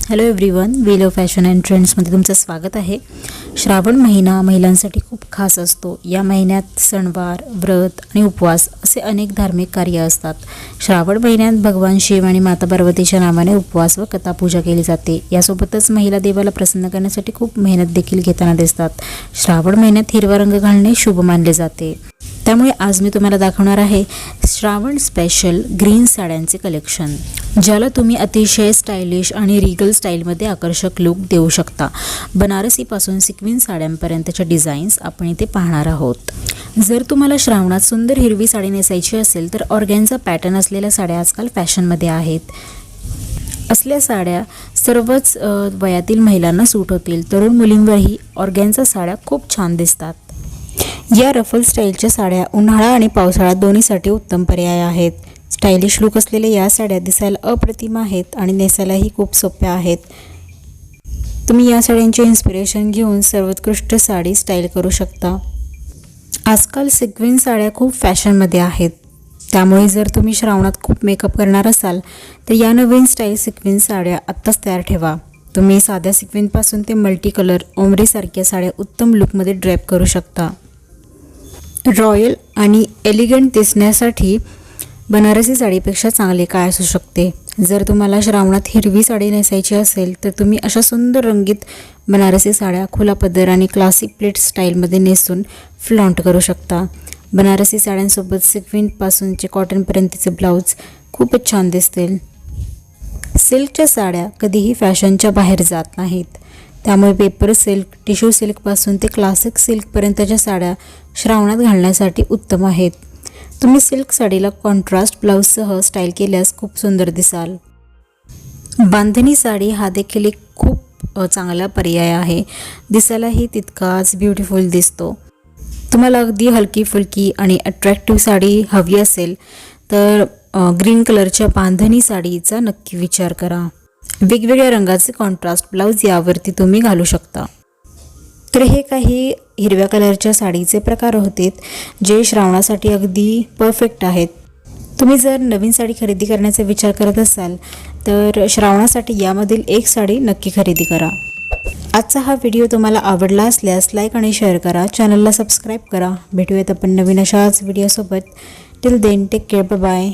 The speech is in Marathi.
Hello everyone, we love fashion and ट्रेंड्समध्ये तुमचं स्वागत आहे। श्रावण महिना महिलांसाठी खूप खास असतो। या महिन्यात सणवार, व्रत आणि उपवास असे अनेक धार्मिक कार्य असतात। श्रावण महिन्यात भगवान शिव आणि माता पार्वतीच्या नावाने उपवास व कथापूजा केली जाते। यासोबतच महिला देवाला प्रसन्न करण्यासाठी खूप मेहनत देखील घेताना दिसतात। श्रावण महिन्यात हिरवा रंग घालणे शुभ मानले जाते। त्यामुळे आज मी तुम्हाला दाखवणार आहे श्रावण स्पेशल ग्रीन साड्यांचे कलेक्शन, ज्याला तुम्ही अतिशय स्टायलिश आणि रिगल स्टाईलमध्ये आकर्षक लुक देऊ शकता। बनारसीपासून सिक्विन साड्यांपर्यंतच्या डिझाईन्स आपण इथे पाहणार आहोत। जर तुम्हाला श्रावणात सुंदर हिरवी साडी नेसायची असेल तर ऑर्गॅन्झा पॅटर्न असलेल्या साड्या आजकाल फॅशनमध्ये आहेत। असल्या साड्या सर्वच वयातील महिलांना सूट होतील। तरुण मुलींवरही ऑर्गॅन्झा साड्या खूप छान दिसतात। या रफल स्टाईलच्या साड्या उन्हाळा आणि पावसाळा दोन्हीसाठी उत्तम पर्याय आहेत। स्टायलिश लुक असलेल्या या साड्या दिसायला अप्रतिम आहेत आणि नेसायलाही खूप सोप्या आहेत। तुम्ही या साड्यांचे इन्स्पिरेशन घेऊन सर्वोत्कृष्ट साडी स्टाईल करू शकता। आजकाल सिक्विन साड्या खूप फॅशनमध्ये आहेत, त्यामुळे जर तुम्ही श्रावणात खूप मेकअप करणार असाल तर या नवीन स्टाईल सिक्विन साड्या आत्ताच तयार ठेवा। तुम्ही साध्या सिक्विनपासून ते मल्टी कलर ओमरीसारख्या साड्या उत्तम लुकमध्ये ड्रेप करू शकता। रॉयल आणि एलिगंट दिसण्यासाठी बनारसी साडीपेक्षा चांगले काय असू शकते। जर तुम्हाला श्रावणात हिरवी साडी नेसायची असेल तर तुम्ही अशा सुंदर रंगीत बनारसी साड्या खुला पदर आणि क्लासिक प्लेट स्टाईलमध्ये नेसून फ्लॉन्ट करू शकता। बनारसी साड्यांसोबत सिक्विनपासूनचे कॉटनपर्यंतचे ब्लाऊज खूपच छान दिसतील। सिल्कच्या साड्या कधीही फॅशनच्या बाहेर जात नाहीत, त्यामुळे पेपर सिल्क, टिश्यू सिल्कपासून ते क्लासिक सिल्कपर्यंतच्या साड्या श्रावणात घालण्यासाठी उत्तम आहेत। तुम्ही सिल्क साडीला कॉन्ट्रास्ट ब्लाऊजसह स्टाईल केल्यास खूप सुंदर दिसाल। बांधणी साडी हा देखील एक खूप चांगला पर्याय आहे। दिसायलाही तितकाच ब्युटिफुल दिसतो। तुम्हाला अगदी हलकी फुलकी आणि अट्रॅक्टिव्ह साडी हवी असेल तर ग्रीन कलरच्या बांधणी साडीचा नक्की विचार करा। वेगवेगळ्या रंगाचे कॉन्ट्रास्ट ब्लाऊज यावरती तुम्ही घालू शकता। तर हे काही हिरव्या कलरच्या साडीचे प्रकार होते जे श्रावणासाठी अगदी परफेक्ट आहेत। तुम्ही जर नवीन साडी खरेदी करण्याचा विचार करत असाल तर श्रावणासाठी यामधील एक साडी नक्की खरेदी करा। आजचा हा व्हिडिओ तुम्हाला आवडला असल्यास लाईक आणि शेअर करा, चॅनलला सबस्क्राईब करा। भेटूयात आपण नवीन अशाच व्हिडिओसोबत। Till then take care, bye bye.